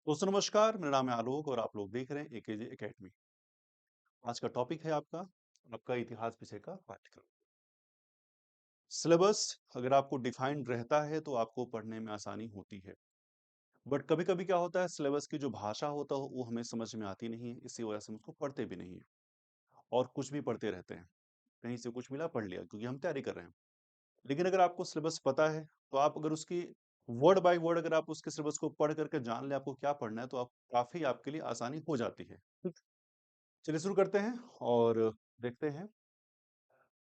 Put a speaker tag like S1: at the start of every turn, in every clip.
S1: दोस्तों नमस्कार, मेरा नाम है आलोक और आप लोग देख रहे हैं एकेजे एकेडमी। आज का टॉपिक है आपका इतिहास विषय का पाठ्यक्रम। सिलेबस अगर आपको डिफाइंड रहता है तो आपको पढ़ने में आसानी होती है। बट कभी-कभी क्या होता है, सिलेबस की जो भाषा होता है वो हमें समझ में आती नहीं है, इसी वजह से हम उसको पढ़ते भी नहीं है और कुछ भी पढ़ते रहते हैं। कहीं से कुछ मिला पढ़ लिया क्योंकि हम तैयारी कर रहे हैं। लेकिन अगर आपको सिलेबस पता है तो आप अगर उसकी वर्ड बाय वर्ड अगर आप उसके सिलेबस को पढ़ करके जान ले आपको क्या पढ़ना है तो आप काफी आपके लिए आसानी हो जाती है। चलिए शुरू करते हैं और देखते हैं।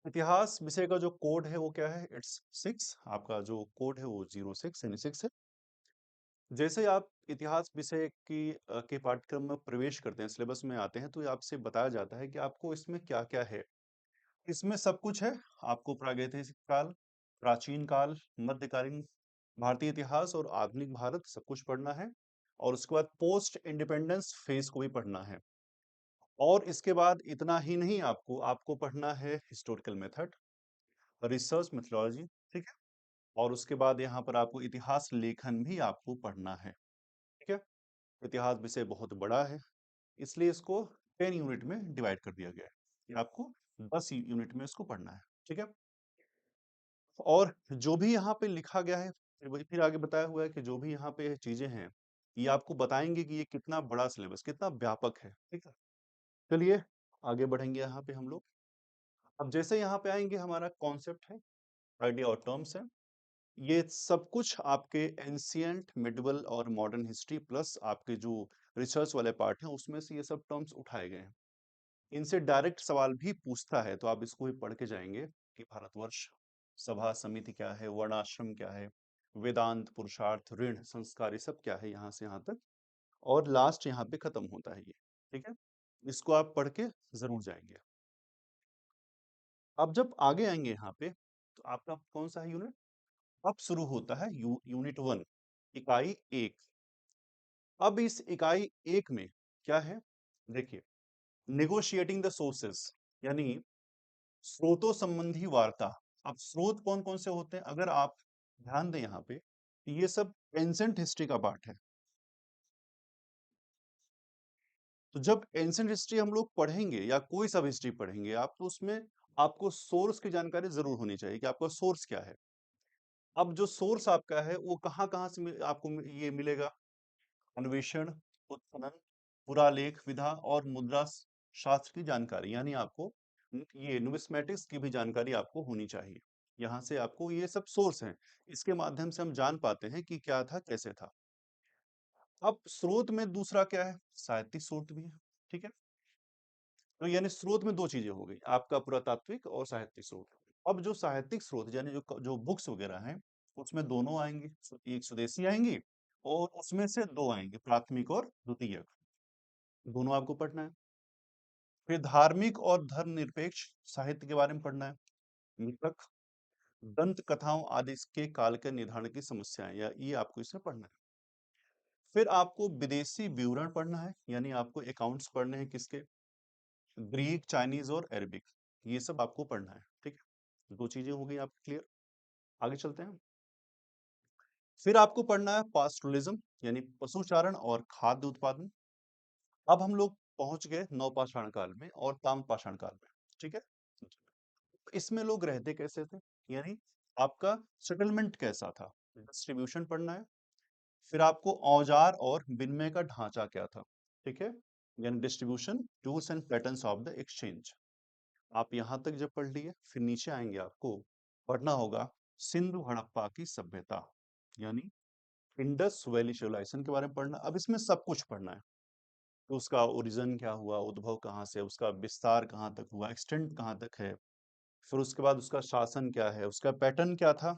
S1: इतिहास विषय का जो कोड है वो क्या है? इट्स 6। आपका जो कोड है वो 06 यानी 6 है। जैसे आप इतिहास विषय के पाठ्यक्रम में प्रवेश करते हैं, सिलेबस में आते हैं तो ये आपसे बताया जाता है कि आपको इसमें क्या-क्या है। इसमें सब कुछ है। आपको प्रागैतिहासिक काल, प्राचीन काल, मध्यकालीन भारतीय इतिहास और आधुनिक भारत सब कुछ पढ़ना है और उसके बाद पोस्ट इंडिपेंडेंस फेज को भी पढ़ना है। और इसके बाद इतना ही नहीं, आपको आपको पढ़ना है हिस्टोरिकल मेथड, रिसर्च मेथोडोलॉजी, ठीक है? और उसके बाद यहाँ पर आपको इतिहास लेखन भी आपको पढ़ना है, ठीक है? इतिहास विषय बहुत बड़ा है, इसलिए इसको 10 यूनिट में डिवाइड कर दिया गया है कि आपको 10 यूनिट में इसको पढ़ना है, ठीक है? और जो भी यहाँ पे लिखा गया है, फिर आगे बताया हुआ है कि जो भी यहाँ पे चीजें हैं, ये आपको बताएंगे कि ये कितना बड़ा सिलेबस, कितना व्यापक है, ठीक है? चलिए आगे बढ़ेंगे यहाँ पे हम लोग। अब जैसे यहाँ पे आएंगे, हमारा कॉन्सेप्ट है, आइडिया और टर्म्स है। ये सब कुछ आपके एंशियंट, मिडिवल और मॉडर्न हिस्ट्री प्लस आपके जो रिसर्च वाले पार्ट हैं उसमें से ये सब टर्म्स उठाए गए हैं। इनसे डायरेक्ट सवाल भी पूछता है तो आप इसको भी पढ़ के जाएंगे कि भारतवर्ष, सभा समिति क्या है, वर्णाश्रम क्या है, वेदांत, पुरुषार्थ, ऋण, संस्कार, ये सब क्या है यहाँ से यहाँ तक। और लास्ट यहाँ पे खत्म होता है ये, ठीक है? इसको आप पढ़ के जरूर जाएंगे। अब जब आगे आएंगे यहाँ पे तो आपका कौन सा है यूनिट? अब शुरू होता है यूनिट 1, इकाई 1। अब इस इकाई 1 में क्या है? देखिए, नेगोशिएटिंग द सोर्सेस, यानी स्रोतों संबंधी वार्ता। अब स्रोत कौन कौन से होते हैं अगर आप ध्यान दें यहाँ पे, ये सब एंसेंट हिस्ट्री का पार्ट है। तो जब एंसेंट हिस्ट्री हम लोग पढ़ेंगे या कोई सब हिस्ट्री पढ़ेंगे आप, तो उसमें आपको सोर्स की जानकारी जरूर होनी चाहिए कि आपका सोर्स क्या है। अब जो सोर्स आपका है वो कहाँ कहाँ से आपको ये मिलेगा? अन्वेषण, उत्खनन, पुरालेख विधा और मुद्रा शास्त्र की जानकारी, यानी आपको ये न्यूमिस्मेटिक्स की भी जानकारी आपको होनी चाहिए। यहाँ से आपको ये सब सोर्स हैं, इसके माध्यम से हम जान पाते हैं कि क्या था कैसे था। अब स्रोत में दूसरा क्या है? साहित्यिक स्रोत भी है, ठीक है? तो यानी स्रोत में दो चीजें हो गई, आपका पुरातात्विक और साहित्यिक स्रोत। अब जो साहित्यिक स्रोत यानी जो जो बुक्स वगैरह हैं, उसमें दोनों आएंगे, एक स्वदेशी आएंगी और उसमें से दो आएंगे, प्राथमिक और द्वितीयक। दोनों आपको पढ़ना है। फिर धार्मिक और धर्मनिरपेक्ष साहित्य के बारे में पढ़ना है, मृतक, दंत कथाओं आदि के काल के निर्धारण की समस्याएं, या ये आपको इसमें पढ़ना है। फिर आपको विदेशी विवरण पढ़ना है, यानी आपको अकाउंट्स पढ़ने हैं किसके? ग्रीक, चाइनीज और अरबिक, ये सब आपको पढ़ना है, ठीक है? दो चीजें हो गई आपकी क्लियर। आगे चलते हैं। फिर आपको पढ़ना है पास्टोरलिज्म, यानी पशुचारण और खाद्य उत्पादन। अब हम लोग पहुंच गए नवपाषाण काल में और ताम्रपाषाण काल में, ठीक है? इसमें लोग रहते कैसे थे, यानी आपका सेटलमेंट कैसा था, डिस्ट्रीब्यूशन पढ़ना है। फिर आपको औजार और विनिमय का ढांचा क्या था, ठीक है? यानी distribution, tools and patterns of the exchange. आप यहां तक जब पढ़ लिए, फिर नीचे आएंगे, आपको पढ़ना होगा सिंधु हड़प्पा की सभ्यता, यानी इंडस वैली सिविलाइजेशन के बारे में पढ़ना। अब इसमें सब कुछ पढ़ना है, तो उसका ओरिजिन क्या हुआ, उद्भव कहाँ से, उसका विस्तार कहाँ तक हुआ, एक्सटेंट कहाँ तक है, फिर उसके बाद उसका शासन क्या है, उसका पैटर्न क्या था,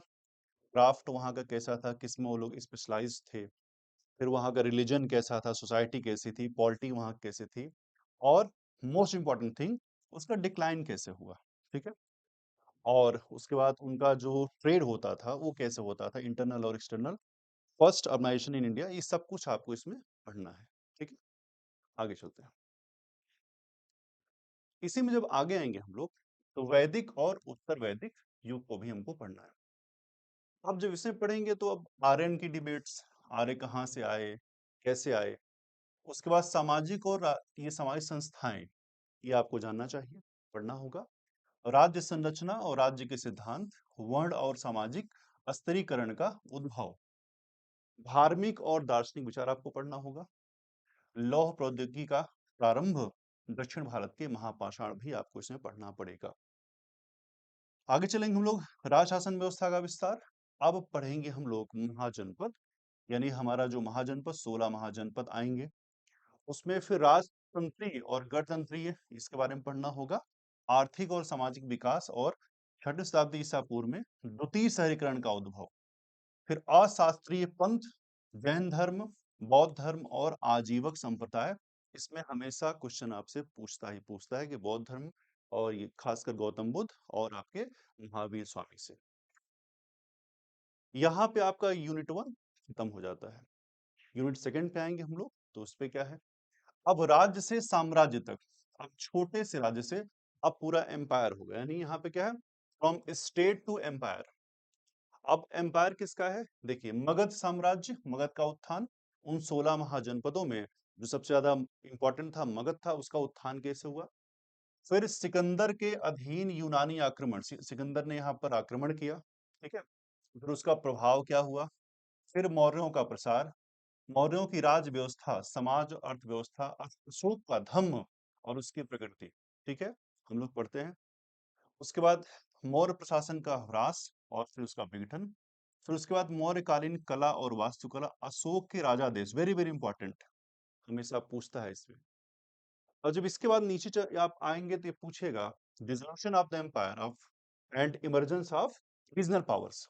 S1: क्राफ्ट वहाँ का कैसा था, किसमें वो लोग स्पेशलाइज थे, फिर वहाँ का रिलीजन कैसा था, सोसाइटी कैसी थी, पॉलिटी वहाँ कैसी थी, और मोस्ट इंपॉर्टेंट थिंग, उसका डिक्लाइन कैसे हुआ, ठीक है? और उसके बाद उनका जो ट्रेड होता था वो कैसे होता था, इंटरनल और external, first urbanisation in India, ये सब कुछ आपको इसमें पढ़ना है, ठीक है? आगे चलते हैं। इसी में जब आगे आएंगे हम लोग, तो वैदिक और उत्तर वैदिक युग को भी हमको पढ़ना है। अब जब इसे पढ़ेंगे तो अब आर्यन की डिबेट्स, आर्य कहाँ से आए, कैसे आए? उसके बाद सामाजिक और ये सामाजिक संस्थाएं, ये आपको जानना चाहिए, पढ़ना होगा। राज्य संरचना और राज्य के सिद्धांत, वर्ण और सामाजिक स्तरीकरण का उद्भव, धार्मिक और दार्शनिक विचार आपको पढ़ना होगा। लौह प्रौद्योगिकी का प्रारंभ, दक्षिण भारत के महापाषाण भी आपको इसमें पढ़ना पड़ेगा। आगे चलेंगे हम लोग, राजशासन व्यवस्था का विस्तार। अब पढ़ेंगे हम लोग महाजनपद, यानी हमारा जो महाजनपद 16 महाजनपद आएंगे, उसमें फिर राजतंत्रीय और गणतंत्रीय इसके बारे में पढ़ना होगा। आर्थिक और सामाजिक विकास और 6वीं शताब्दी ईसा पूर्व में द्वितीय शहरीकरण का उद्भव, फिर अशास्त्रीय पंथ, जैन धर्म, बौद्ध धर्म और आजीवक संप्रदाय। इसमें हमेशा क्वेश्चन आपसे पूछता है कि बौद्ध धर्म और ये खासकर गौतम बुद्ध और आपके महावीर स्वामी से। यहाँ पे आपका यूनिट 1 खत्म हो जाता है। यूनिट 2 पे आएंगे हम लोग, तो उस पे क्या है, अब राज्य से साम्राज्य तक, अब छोटे से राज्य से अब पूरा एम्पायर हो गया, यानी यहाँ पे क्या है, फ्रॉम स्टेट टू एम्पायर। अब एम्पायर किसका है, देखिए मगध साम्राज्य, मगध का उत्थान, उन 16 महाजनपदों में जो सबसे ज्यादा इंपॉर्टेंट था मगध था, उसका उत्थान कैसे हुआ। फिर सिकंदर के अधीन यूनानी आक्रमण, सिकंदर ने यहाँ पर आक्रमण किया, ठीक है, फिर उसका प्रभाव क्या हुआ। फिर मौर्यों का प्रसार, मौर्यों की राज व्यवस्था, समाज और अर्थव्यवस्था, अशोक का धम्म और उसकी प्रकृति, ठीक है, हम लोग पढ़ते हैं। उसके बाद मौर्य प्रशासन का ह्रास और फिर उसका विघटन, फिर उसके बाद मौर्यकालीन कला और वास्तुकला, अशोक के राजादेश, वेरी वेरी इंपॉर्टेंट, हमेशा पूछता है इसमें। और जब इसके बाद नीचे आप आएंगे तो ये पूछेगा dissolution of the empire of and emergence of regional powers.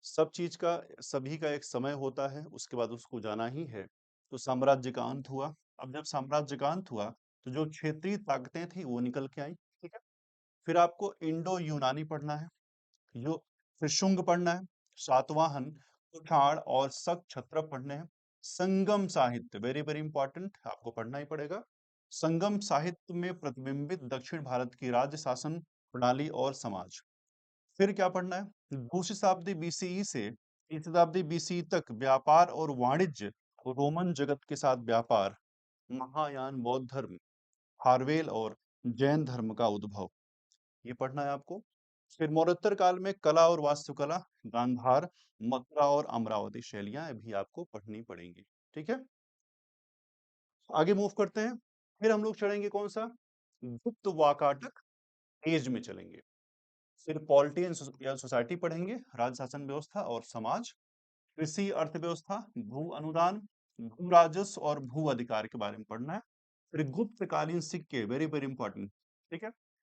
S1: सब चीज का, सभी का एक समय होता है, उसके बाद उसको जाना ही है। तो साम्राज्य का अंत हुआ। अब जब साम्राज्य का अंत हुआ तो जो क्षेत्रीय ताकतें थी वो निकल के आई, ठीक है। फिर आपको इंडो यूनानी पढ़ना है, जो फिर शुंग पढ़ना है, सातवाहन, कुषाण और शक क्षत्रप पढ़ने हैं। संगम साहित्य, वेरी वेरी इंपॉर्टेंट, आपको पढ़ना ही पड़ेगा। संगम साहित्य में प्रतिबिंबित दक्षिण भारत की राज्य शासन प्रणाली और समाज। फिर क्या पढ़ना है, दूसरी शताब्दी बीसीई से 3वीं शताब्दी बीसीई तक व्यापार और वाणिज्य, रोमन जगत के साथ व्यापार, महायान बौद्ध धर्म, हार्वेल और जैन धर्म का उद्भव, ये पढ़ना है आपको। फिर मौर्योत्तर काल में कला और वास्तुकला, गांधार, मथुरा और अमरावती शैलियां भी आपको पढ़नी पड़ेंगी, ठीक है। आगे मूव करते हैं, फिर हम लोग चढ़ेंगे कौन सा, गुप्त वाकाटक एज में चलेंगे। फिर पॉलिटी एंड या सोसाइटी पढ़ेंगे, राज शासन व्यवस्था और समाज, कृषि अर्थव्यवस्था, भू अनुदान, भू राजस्व और भू अधिकार के बारे में पढ़ना है। फिर गुप्तकालीन सिक्के, वेरी वेरी इंपॉर्टेंट, ठीक है।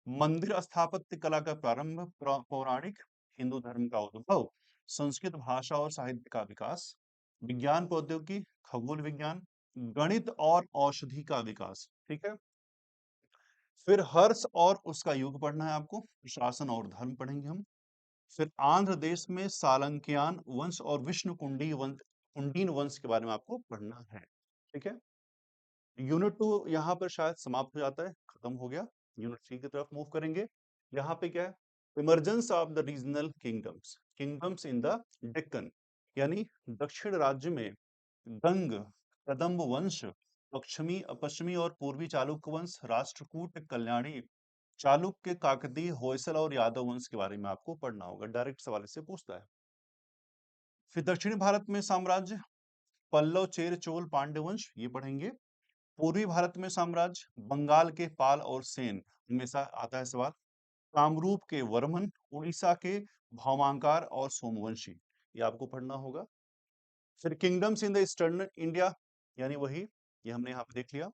S1: मंदिर स्थापत्य कला का प्रारंभ, पौराणिक हिंदू धर्म का उद्भव, संस्कृत भाषा और साहित्य का विकास, विज्ञान प्रौद्योगिकी, खगोल विज्ञान, गणित और औषधि का विकास, ठीक है। फिर हर्ष और उसका युग पढ़ना है आपको, प्रशासन और धर्म पढ़ेंगे हम। फिर आंध्र देश में सालंक्यान वंश और विष्णु कुंडीन वंश के बारे में आपको पढ़ना है, ठीक है। यूनिट 2 यहाँ पर शायद समाप्त हो जाता है, खत्म हो गया। यूनिट 3 की तरफ मूव करेंगे। यहाँ पे क्या है, emergence of the regional kingdoms, kingdoms in the Deccan, यानी दक्षिण राज्य में गंग, कदम्ब वंश, पश्चिमी पश्चिमी और पूर्वी चालुक्य वंश, राष्ट्रकूट, कल्याणी, चालुक्य, काकतीय, होयसल और यादव वंश के बारे में आपको पढ़ना होगा, डायरेक्ट सवाल इससे पूछता है। फिर दक्षिणी भारत में साम्राज्य, पल्लव, चेर, चोल, पांड्य वंश, ये पढ़ेंगे। पूर्वी भारत में साम्राज्य, बंगाल के पाल और सेन, हमेशा आता है सवाल। कामरूप के वर्मन, उड़ीसा के भौमांकार और सोमवंशी, ये आपको पढ़ना होगा। फिर kingdoms in the eastern India, यानी वही, ये हमने यहाँ पे देख लिया।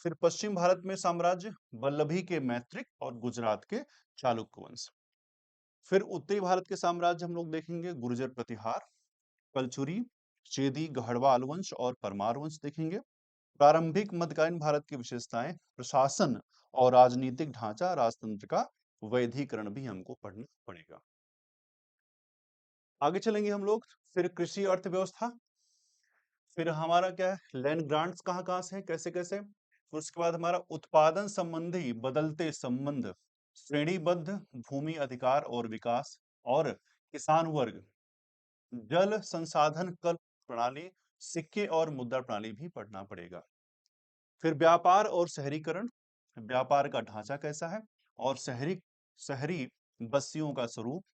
S1: फिर पश्चिम भारत में साम्राज्य, वल्लभी के मैत्रिक और गुजरात के चालुक्य वंश। फिर उत्तरी भारत के साम्राज्य हम लोग देखेंगे, गुर्जर प्रतिहार, कलचुरी, चेदी, गढ़वाल वंश और परमार वंश देखेंगे। प्रारंभिक मध्यकालीन भारत की विशेषताएं, प्रशासन और राजनीतिक ढांचा, राजतंत्र का वैधीकरण भी हमको पढ़ना पड़ेगा। आगे चलेंगे हम लोग, फिर कृषि अर्थव्यवस्था, फिर हमारा क्या है, लैंड ग्रांट्स कहाँ कहाँ से हैं, कैसे कैसे। फिर उसके बाद हमारा उत्पादन संबंधी बदलते संबंध, श्रेणीबद्ध भूमि अधिकार और विकास, और किसान वर्ग, जल संसाधन कल प्रणाली, सिक्के और मुद्रा प्रणाली भी पढ़ना पड़ेगा। फिर व्यापार और शहरीकरण, व्यापार का ढांचा कैसा है और शहरी शहरी बस्तियों का स्वरूप,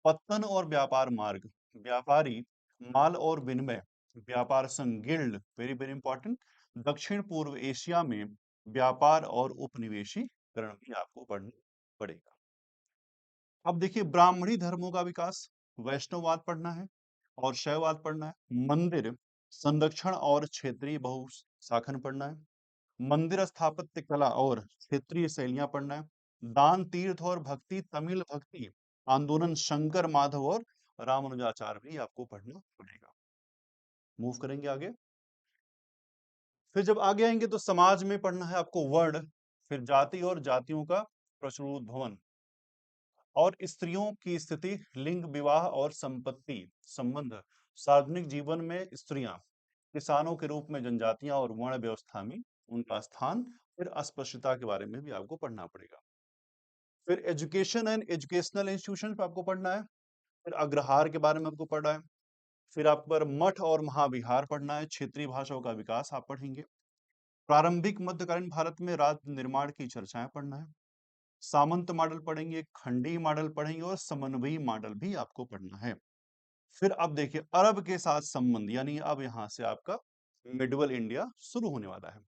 S1: पत्तन और व्यापार मार्ग, व्यापारी माल और विनिमय, व्यापार संघ गिल्ड, वेरी वेरी इंपॉर्टेंट, दक्षिण पूर्व एशिया में व्यापार और उपनिवेशीकरण भी आपको पढ़ना पड़ेगा। अब देखिए ब्राह्मणी धर्मों का विकास, वैष्णववाद पढ़ना है और शैववाद पढ़ना है। मंदिर संरक्षण और क्षेत्रीय बहुशाखन पढ़ना है। मंदिर स्थापत्य कला और क्षेत्रीय शैलियां पढ़ना है। दान तीर्थ और भक्ति, तमिल भक्ति आंदोलन, शंकर माधव और रामानुजाचार भी आपको पढ़ना पड़ेगा। मूव करेंगे आगे। फिर जब आगे आएंगे तो समाज में पढ़ना है आपको वर्ण, फिर जाति और जातियों का प्रचुरोद्भवन और स्त्रियों की स्थिति, लिंग, विवाह और संपत्ति संबंध, सार्वजनिक जीवन में स्त्रियां, किसानों के रूप में जनजातियां और वर्ण व्यवस्था में उनका स्थान, फिर अस्पृश्यता के बारे में भी आपको पढ़ना पड़ेगा। फिर एजुकेशन एंड एजुकेशनल इंस्टीट्यूशन पे आपको पढ़ना है। फिर अग्रहार के बारे में आपको पढ़ना है। फिर आप पर मठ और महाविहार पढ़ना है। क्षेत्रीय भाषाओं का विकास आप पढ़ेंगे। प्रारंभिक मध्यकालीन भारत में राज्य निर्माण की चर्चाएं पढ़ना है। सामंत मॉडल पढ़ेंगे, खंडी मॉडल पढ़ेंगे और समन्वयी मॉडल भी आपको पढ़ना है। फिर अब देखिए अरब के साथ संबंध, यानी अब यहां से आपका मिडवल इंडिया शुरू होने वाला है।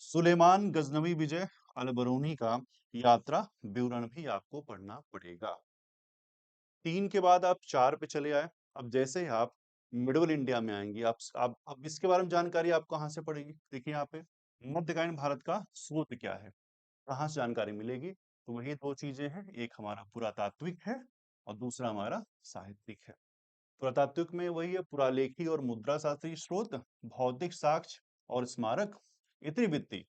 S1: सुलेमान गजनवी विजय, अलबरूनी का यात्रा विवरण भी आपको पढ़ना पड़ेगा। 3 के बाद आप 4 पे चले आए। अब जैसे ही आप मिडल इंडिया में आएंगे, आप अब इसके बारे में जानकारी आप कहाँ से पढ़ेगी? देखिए यहाँ पे मध्यकालीन भारत का स्रोत क्या है, कहाँ से जानकारी मिलेगी? तो वही दो चीजें हैं, एक हमारा पुरातात्विक है और दूसरा हमारा साहित्यिक है। पुरातात्विक में वही है पुरालेखी और मुद्रा शास्त्रीय स्रोत, भौतिक साक्ष्य और स्मारक, इतिवृत्ति।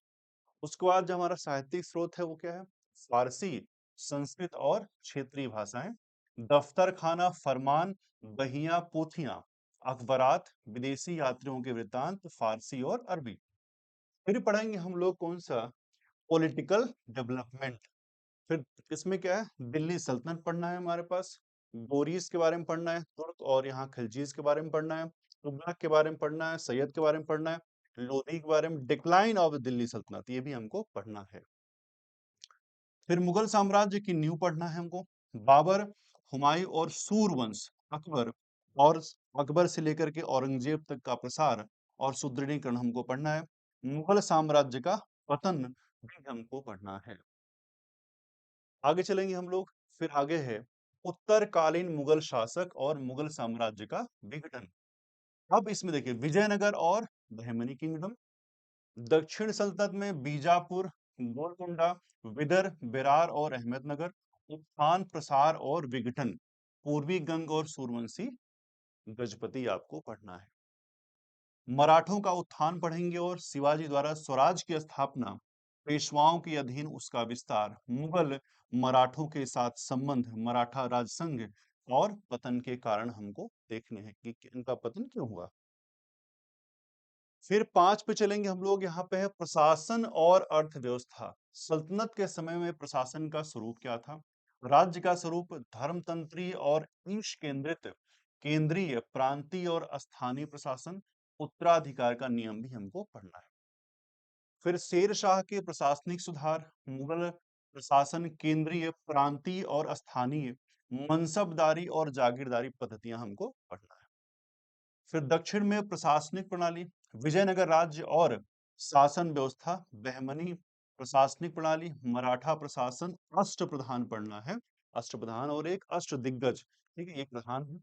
S1: उसके बाद जो हमारा साहित्यिक स्रोत है वो क्या है? फारसी, संस्कृत और क्षेत्रीय भाषाएं, दफ्तर खाना, फरमान, बहिया, पोथियां, अखबारात, विदेशी यात्रियों के वृत्तांत, फारसी और अरबी। फिर पढ़ेंगे हम लोग कौन सा? Political development. फिर इसमें क्या है? दिल्ली सल्तनत पढ़ना है हमारे पास, बोरीस के बारे में पढ़ना है, तुर्क और यहाँ खिलजीज के बारे में पढ़ना है, तुगलक के बारे में पढ़ना है, सैयद के बारे में पढ़ना है, लोधी के बारे में, डिक्लाइन ऑफ दिल्ली सल्तनत, ये भी हमको पढ़ना है। फिर मुगल साम्राज्य की नींव पढ़ना है हमको, बाबर, हुमायूं और सूरवंश, अकबर और अकबर से लेकर के औरंगजेब तक का प्रसार और सुदृढ़ीकरण हमको पढ़ना है। मुगल साम्राज्य का पतन भी हमको पढ़ना है। आगे चलेंगे हम लोग। फिर आगे है उत्तरकालीन मुगल शासक और मुगल साम्राज्य का विघटन। अब इसमें देखिए विजयनगर और बहमनी किंगडम, दक्षिण सल्तनत में बीजापुर, गोलकुंडा, विदर, बेरार और अहमदनगर, उत्थान, प्रसार और विघटन, पूर्वी गंग और सूरवंशी गजपति आपको पढ़ना है। मराठों का उत्थान पढ़ेंगे और शिवाजी द्वारा स्वराज की स्थापना, पेशवाओं के अधीन उसका विस्तार, मुगल मराठों के साथ संबंध, मराठा राजसंघ और पतन के कारण हमको देखने हैं कि इनका पतन क्यों हुआ। फिर 5 पे चलेंगे हम लोग, यहाँ पे है प्रशासन और अर्थव्यवस्था। सल्तनत के समय में प्रशासन का स्वरूप क्या था? राज्य का स्वरूप धर्मतंत्री और ईश केंद्रित, केंद्रीय, प्रांतीय और स्थानीय प्रशासन, उत्तराधिकार का नियम भी हमको पढ़ना है। फिर शेर शाह के प्रशासनिक सुधार, मुगल प्रशासन केंद्रीय, प्रांतीय और स्थानीय, मनसबदारी और जागीरदारी पद्धतियां हमको पढ़ना है। फिर दक्षिण में प्रशासनिक प्रणाली, विजयनगर राज्य और शासन व्यवस्था, बहमनी प्रशासनिक प्रणाली, मराठा प्रशासन, अष्टप्रधान पढ़ना है, अष्टप्रधान और एक अष्ट दिग्गज, ठीक है, एक प्रधान है।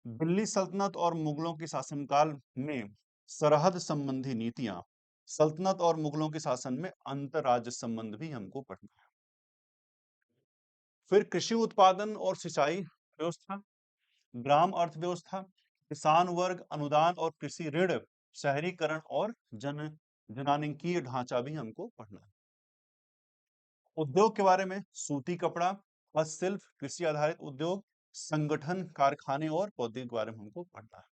S1: दिल्ली सल्तनत और मुगलों के शासनकाल में सरहद संबंधी नीतियां, सल्तनत और मुगलों के शासन में अंतर राज्य संबंध भी हमको पढ़ना है। फिर कृषि उत्पादन और सिंचाई व्यवस्था, ग्राम अर्थव्यवस्था, किसान वर्ग, अनुदान और कृषि ऋण, शहरीकरण और जनानिकीय ढांचा भी हमको पढ़ना है। उद्योग के बारे में सूती कपड़ा, हस्तशिल्प, कृषि आधारित उद्योग, संगठन, कारखाने और प्रौद्योगिकी के बारे में हमको पढ़ना है।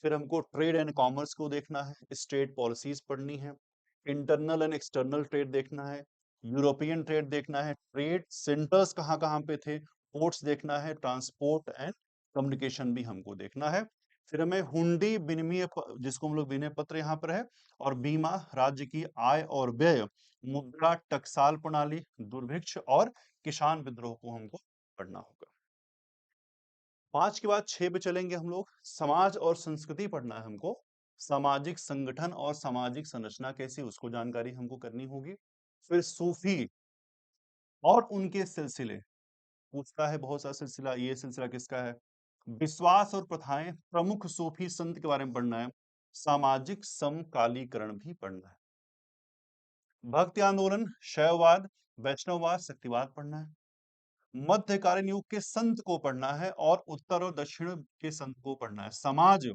S1: फिर हमको ट्रेड एंड कॉमर्स को देखना है, स्टेट पॉलिसीज पढ़नी है, इंटरनल एंड एक्सटर्नल ट्रेड देखना है, यूरोपियन ट्रेड देखना है, ट्रेड सेंटर्स कहाँ कहाँ पे थे, पोर्ट्स देखना है, ट्रांसपोर्ट एंड कम्युनिकेशन भी हमको देखना है। फिर हमें हुंडी जिसको हम लोग विनय पत्र यहाँ पर है, और बीमा, राज्य की आय और व्यय, मुद्रा, टकसाल प्रणाली, दुर्भिक्ष और किसान विद्रोह को हमको पढ़ना होगा। 5 के बाद 6 पे चलेंगे हम लोग। समाज और संस्कृति पढ़ना है हमको। सामाजिक संगठन और सामाजिक संरचना कैसी, उसको जानकारी हमको करनी होगी। फिर सूफी और उनके सिलसिले पूछता है, बहुत सारा सिलसिला, ये सिलसिला किसका है। विश्वास और प्रथाएं, प्रमुख सूफी संत के बारे में पढ़ना है। सामाजिक समकालीकरण भी पढ़ना है। भक्ति आंदोलन, शैववाद, वैष्णववाद, शक्तिवाद पढ़ना है। मध्यकालीन युग के संत को पढ़ना है और उत्तर और दक्षिण के संत को पढ़ना है। समाज,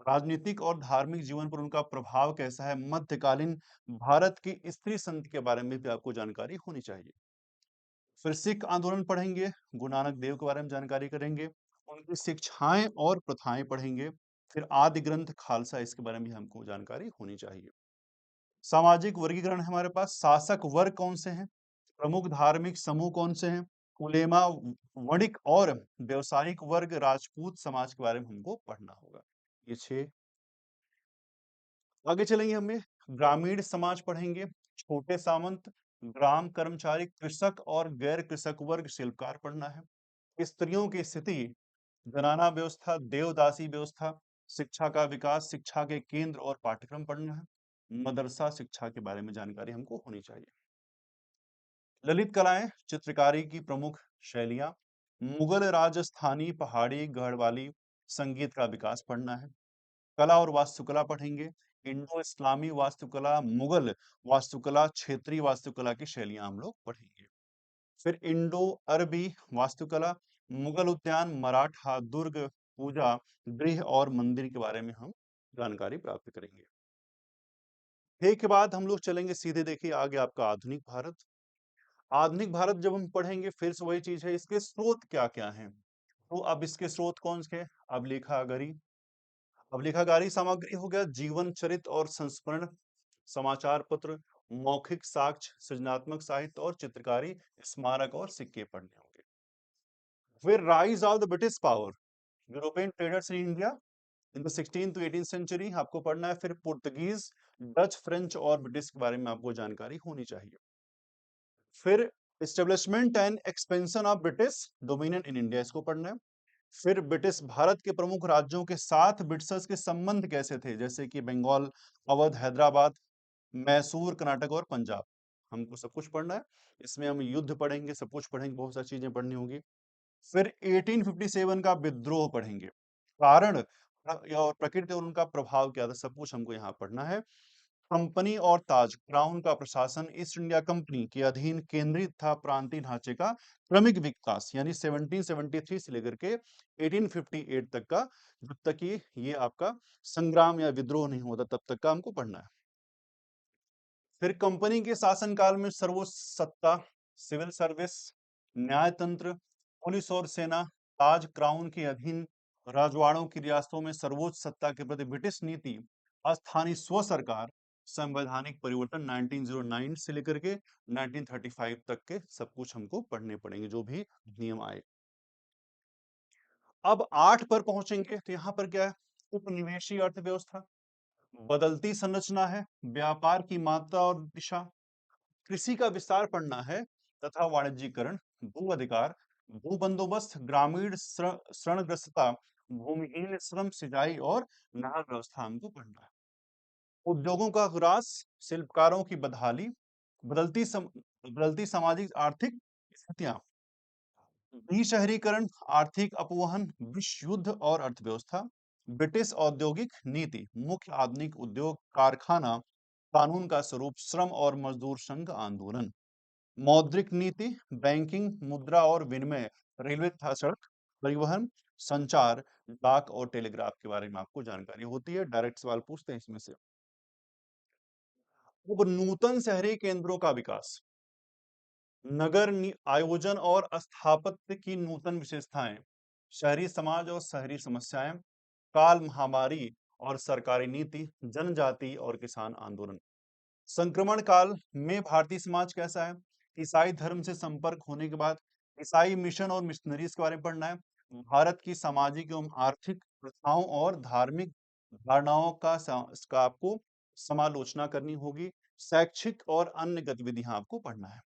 S1: राजनीतिक और धार्मिक जीवन पर उनका प्रभाव कैसा है। मध्यकालीन भारत की स्त्री संत के बारे में भी आपको जानकारी होनी चाहिए। फिर सिख आंदोलन पढ़ेंगे, गुरु नानक देव के बारे में जानकारी करेंगे, उनकी शिक्षाएं और प्रथाएं पढ़ेंगे। फिर आदि ग्रंथ खालसा, इसके बारे में भी हमको जानकारी होनी चाहिए। सामाजिक वर्गीकरण है हमारे पास, शासक वर्ग कौन से हैं, प्रमुख धार्मिक समूह कौन से हैं, उलेमा, वणिक और व्यवसायिक वर्ग, राजपूत समाज के बारे में हमको पढ़ना होगा। ये 6। आगे चलेंगे, हमें ग्रामीण समाज पढ़ेंगे, छोटे सामंत, ग्राम कर्मचारी, कृषक और गैर कृषक वर्ग, शिल्पकार पढ़ना है। स्त्रियों की स्थिति, जनाना व्यवस्था, देवदासी व्यवस्था, शिक्षा का विकास, शिक्षा के केंद्र और पाठ्यक्रम पढ़ना है। मदरसा शिक्षा के बारे में जानकारी हमको होनी चाहिए। ललित कलाएं, चित्रकारी की प्रमुख शैलियां, मुगल, राजस्थानी, पहाड़ी, गढ़वाली संगीत का विकास पढ़ना है। कला और वास्तुकला पढ़ेंगे, इंडो इस्लामी वास्तुकला, मुगल वास्तुकला, क्षेत्रीय वास्तुकला की शैलियां हम लोग पढ़ेंगे। फिर इंडो अरबी वास्तुकला, मुगल उद्यान, मराठा दुर्ग, पूजा गृह और मंदिर के बारे में हम जानकारी प्राप्त करेंगे। एक के बाद हम लोग चलेंगे सीधे, देखिए आगे आपका आधुनिक भारत। आधुनिक भारत जब हम पढ़ेंगे, फिर से वही चीज है, इसके स्रोत क्या क्या हैं। तो अब इसके स्रोत कौन से हैं। अब लेखागारी सामग्री हो गया, जीवन चरित्र और संस्मरण, समाचार पत्र, मौखिक साक्ष्य, सृजनात्मक साहित्य और चित्रकारी, स्मारक और सिक्के पढ़ने होंगे। फिर rise of the British power, European traders in India in the 16th to 18th century आपको पढ़ना है। फिर पुर्तगीज, डच, फ्रेंच और ब्रिटिश के बारे में आपको जानकारी होनी चाहिए। फिर establishment and expansion of British dominion in India, इसको पढ़ना है। फिर ब्रिटिश भारत के प्रमुख राज्यों के साथ ब्रिटिशर्स के संबंध कैसे थे, जैसे कि बंगाल, अवध, हैदराबाद, मैसूर, कर्नाटक और पंजाब, हमको सब कुछ पढ़ना है। इसमें हम युद्ध पढ़ेंगे, सब कुछ पढ़ेंगे, बहुत सारी चीजें पढ़नी होगी। फिर 1857 का विद्रोह पढ़ेंगे, कारण और प्रकृति और उनका प्रभाव क्या था, सब कुछ हमको यहाँ पढ़ना है। कंपनी और ताज, क्राउन का प्रशासन ईस्ट इंडिया कंपनी के अधीन केंद्रित था, प्रांतीय ढांचे का क्रमिक विकास, यानी 1773 से लेकर के 1858 तक का, जब तक कि ये आपका संग्राम या विद्रोह नहीं होता तब तक का हमको पढ़ना है। फिर कंपनी के शासनकाल में सर्वोच्च सत्ता, सिविल सर्विस, न्यायतंत्र, पुलिस और सेना, ताज क्राउन के अधीन, राजवाड़ों की रियासतों में सर्वोच्च सत्ता के प्रति ब्रिटिश नीति, स्थानीय स्व सरकार, संवैधानिक परिवर्तन 1909 से लेकर के 1935 तक के सब कुछ हमको पढ़ने पड़ेंगे, जो भी नियम आए। अब 8 पर पहुंचेंगे, तो यहाँ पर क्या है, उपनिवेशी अर्थव्यवस्था, बदलती संरचना है, व्यापार की मात्रा और दिशा, कृषि का विस्तार पढ़ना है तथा वाणिज्यीकरण, भू अधिकार, भू बंदोबस्त, ग्रामीण शरणग्रस्तता, भूमिहीन श्रम, सिंचाई और नहर व्यवस्था हमको पढ़ना है। उद्योगों का ह्रास, शिल्पकारों की बदहाली, बदलती सामाजिक आर्थिक स्थितियां, शहरीकरण, आर्थिक अपवहन, विश्व युद्ध और अर्थव्यवस्था, ब्रिटिश औद्योगिक नीति, मुख्य आधुनिक उद्योग, कारखाना, कानून का स्वरूप, श्रम और मजदूर संघ आंदोलन, मौद्रिक नीति, बैंकिंग, मुद्रा और विनिमय, रेलवे तथा सड़क परिवहन, संचार, डाक और टेलीग्राफ के बारे में आपको जानकारी होती है, डायरेक्ट सवाल पूछते हैं इसमें से। अब नूतन शहरी केंद्रों का विकास, आयोजन और स्थापत्य की नूतन विशेषताएं, शहरी समाज और शहरी समस्याएं, काल, महामारी और सरकारी नीति, जनजाति और किसान आंदोलन। संक्रमण काल में भारतीय समाज कैसा है, ईसाई धर्म से संपर्क होने के बाद ईसाई मिशन और मिशनरीज के बारे में पढ़ना है। भारत की सामाजिक एवं आर्थिक प्रथाओं और धार्मिक धारणाओं का आपको समालोचना करनी होगी। शैक्षिक और अन्य गतिविधियां आपको पढ़ना है।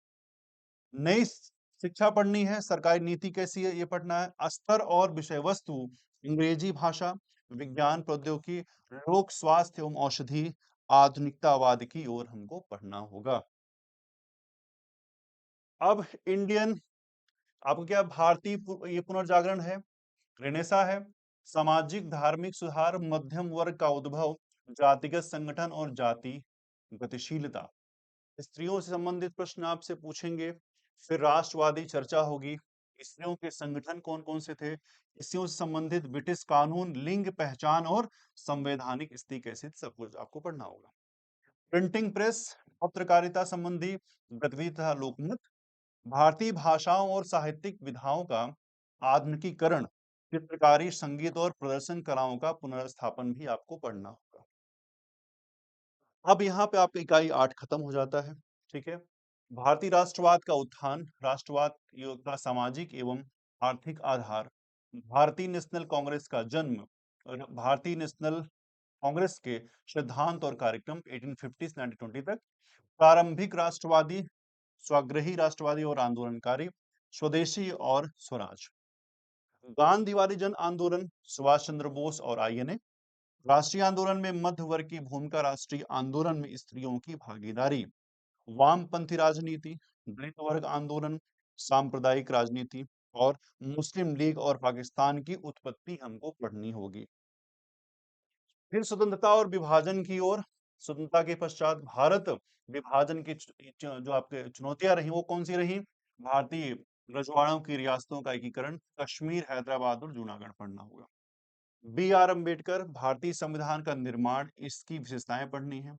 S1: नई शिक्षा पढ़नी है, सरकारी नीति कैसी है ये पढ़ना है। स्तर और विषय वस्तु, अंग्रेजी भाषा, विज्ञान प्रौद्योगिकी, लोक स्वास्थ्य एवं औषधि, आधुनिकतावाद की ओर हमको पढ़ना होगा। अब इंडियन आपको क्या भारतीय ये पुनर्जागरण है, रेनेसा है, सामाजिक धार्मिक सुधार, मध्यम वर्ग का उद्भव, जातिगत संगठन और जाति गतिशीलता। स्त्रियों से संबंधित प्रश्न आपसे पूछेंगे। फिर राष्ट्रवादी चर्चा होगी। स्त्रियों के संगठन कौन कौन से थे, स्त्रियों से संबंधित ब्रिटिश कानून, लिंग पहचान और संवैधानिक स्थिति कैसी थी, सब कुछ आपको पढ़ना होगा। प्रिंटिंग प्रेस, पत्रकारिता संबंधी गतिविधि तथा लोकमत, भारतीय भाषाओं और साहित्यिक विधाओं का आधुनिकीकरण, चित्रकारी, संगीत और प्रदर्शन कलाओं का पुनर्स्थापन भी आपको पढ़ना होगा। अब यहाँ पे आपका इकाई 8 खत्म हो जाता है। ठीक है। भारतीय राष्ट्रवाद का उत्थान, राष्ट्रवाद का सामाजिक एवं आर्थिक आधार, भारतीय नेशनल कांग्रेस का जन्म और भारतीय नेशनल कांग्रेस के सिद्धांत और कार्यक्रम 1850 से 1920 तक, प्रारंभिक राष्ट्रवादी, स्वाग्रही राष्ट्रवादी और आंदोलनकारी, स्वदेशी और स्वराज, गांधीवादी जन आंदोलन, सुभाष चंद्र बोस और आईएनए, राष्ट्रीय आंदोलन में मध्य वर्ग की भूमिका, राष्ट्रीय आंदोलन में स्त्रियों की भागीदारी, वामपंथी राजनीति, दलित वर्ग आंदोलन, सांप्रदायिक राजनीति और मुस्लिम लीग और पाकिस्तान की उत्पत्ति हमको पढ़नी होगी। फिर स्वतंत्रता और विभाजन की ओर, स्वतंत्रता के पश्चात भारत विभाजन की जो आपके चुनौतियां रही वो कौन सी रही, भारतीय रजवाड़ों की रियासतों का एकीकरण, कश्मीर, हैदराबाद और जूनागढ़ पढ़ना होगा। बी आर अम्बेडकर, भारतीय संविधान का निर्माण, इसकी विशेषताएं पढ़नी है।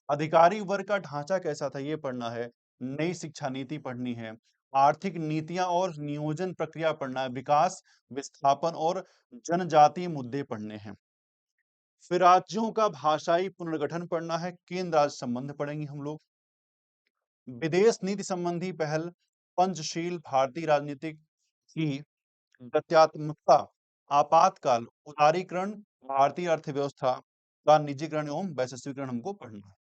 S1: अधिकारी वर्ग का ढांचा कैसा था ये पढ़ना है। नई शिक्षा नीति पढ़नी है। आर्थिक नीतियां और नियोजन प्रक्रिया पढ़ना है। विकास, विस्थापन और जनजातीय मुद्दे पढ़ने हैं। फिर राज्यों का भाषाई पुनर्गठन पढ़ना है। केंद्र राज्य संबंध पढ़ेंगे हम लोग। विदेश नीति संबंधी पहल, पंचशील, भारतीय राजनीतिक की गत्यात्मकता, आपातकाल, उदारीकरण, भारतीय अर्थव्यवस्था का निजीकरण एवं वैश्वीकरण हमको पढ़ना है।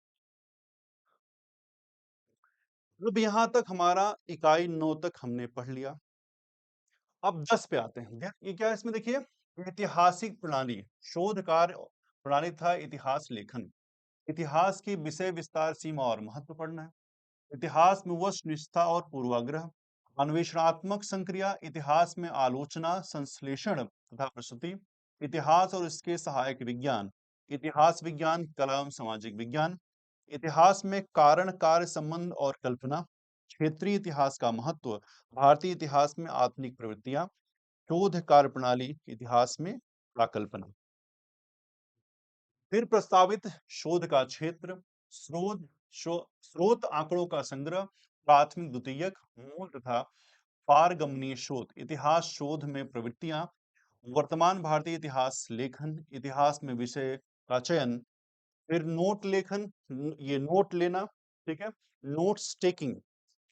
S1: अब यहाँ तक हमारा इकाई 9 तक हमने पढ़ लिया। अब 10 पे आते हैं। ये क्या है इसमें देखिए, ऐतिहासिक प्रणाली, शोध कार्य प्रणाली था इतिहास लेखन। इतिहास की विषय विस्तार, सीमा और महत्व पढ़ना है। इतिहास में वस्तुनिष्ठता और पूर्वाग्रह, अन्वेषणात्मक संक्रिया, इतिहास में आलोचना, संश्लेषण तथा प्रस्तुति, इतिहास और इसके सहायक विज्ञान, इतिहास विज्ञान, कला एवं सामाजिक विज्ञान, इतिहास में कारण कार्य संबंध और कल्पना, क्षेत्रीय इतिहास का महत्व, भारतीय इतिहास में आधुनिक प्रवृत्तियां, शोध कार्य प्रणाली, इतिहास में प्राकल्पना। फिर प्रस्तावित शोध का क्षेत्र, स्रोत स्रोत आंकड़ों का संग्रह, प्राथमिक द्वितीयक, मूल तथा पारगमनीय शोध, इतिहास शोध में प्रवृत्तियां, वर्तमान भारतीय इतिहास लेखन, इतिहास में विषय का चयन, फिर नोट लेखन, ये नोट लेना, ठीक है, नोट्स टेकिंग,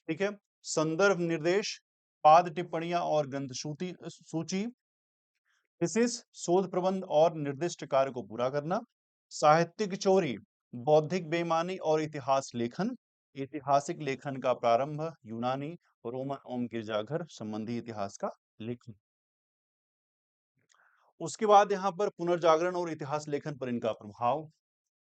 S1: ठीक है, संदर्भ निर्देश, पाद टिप्पणियां और ग्रंथ सूची, थीसिस, शोध प्रबंध और निर्दिष्ट कार्य को पूरा करना, साहित्यिक चोरी, बौद्धिक बेईमानी और इतिहास लेखन, ऐतिहासिक लेखन का प्रारंभ, यूनानी, रोमन एवं गिरजाघर संबंधी इतिहास का लेखन। उसके बाद यहाँ पर पुनर्जागरण और इतिहास लेखन पर इनका प्रभाव,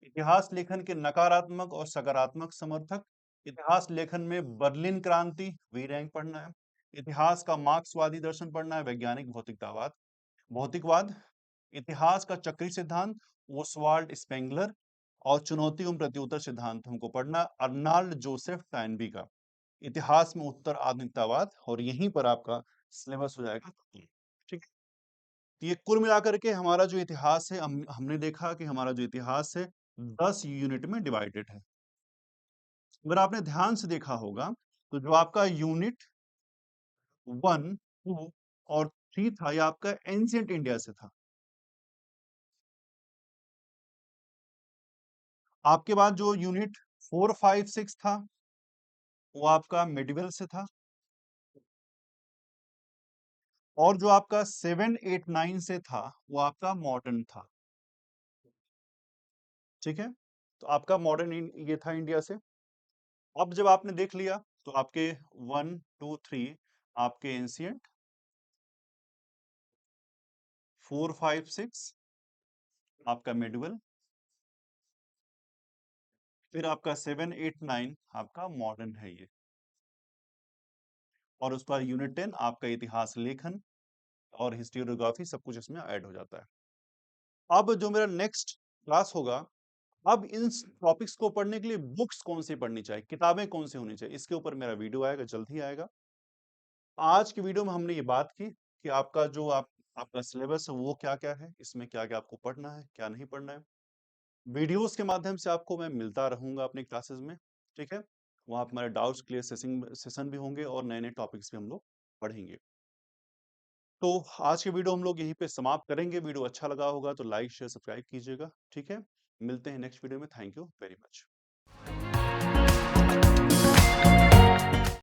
S1: इतिहास लेखन के नकारात्मक और सकारात्मक समर्थक, इतिहास लेखन में बर्लिन क्रांति, वी रैंक पढ़ना है। इतिहास का मार्क्सवादी दर्शन पढ़ना है, वैज्ञानिक भौतिकतावाद, भौतिकवाद, इतिहास का चक्री सिद्धांत, ओसवाल्ड स्पेंगलर और चुनौती एवं प्रत्युत्तर सिद्धांत हमको पढ़ना, अर्नाल्ड जोसेफ टाइनबी का इतिहास में उत्तर आधुनिकतावाद, और यहीं पर आपका सिलेबस हो जाएगा। ठीक है। तो ये कुल मिलाकर के हमारा जो इतिहास है, हमने देखा कि हमारा जो इतिहास है 10 यूनिट में डिवाइडेड है। अगर आपने ध्यान से देखा होगा तो जो आपका यूनिट 1, 2 और 3 था, ये आपका एंशिएंट इंडिया से था। आपके बाद जो यूनिट 4, 5, 6 था वो आपका मेडिवल से था। और जो आपका 7, 8, 9 से था वो आपका मॉडर्न था। ठीक है, तो आपका मॉडर्न ये था इंडिया से। अब जब आपने देख लिया तो आपके 1, 2, 3 आपके एंशियंट, 4, 5, 6 आपका मिडवल, फिर आपका 7, 8, 9 आपका मॉडर्न है ये। और उसका यूनिट 10 आपका इतिहास लेखन और हिस्टोरियोग्राफी सब कुछ इसमें ऐड हो जाता है। अब जो मेरा नेक्स्ट क्लास होगा, अब इन टॉपिक्स को पढ़ने के लिए बुक्स कौन सी पढ़नी चाहिए, किताबें कौन सी होनी चाहिए, इसके ऊपर मेरा वीडियो आएगा, जल्द ही आएगा। आज की वीडियो में हमने ये बात की कि आपका जो आपका सिलेबस है वो क्या-क्या है, इसमें क्या-क्या आपको पढ़ना है, क्या नहीं पढ़ना है। वीडियोस के माध्यम से आपको मैं मिलता रहूंगा अपनी क्लासेस में, ठीक है? वहाँ पे हमारे डाउट्स क्लियर सेशन भी होंगे और नए-नए टॉपिक्स भी हम लोग पढ़ेंगे। तो आज की वीडियो हम लोग यहीं पे समाप्त करेंगे। वीडियो अच्छा लगा होगा तो लाइक, शेयर, सब्सक्राइब कीजिएगा, ठीक है? मिलते हैं नेक्स्ट वीडियो में। Thank you very much.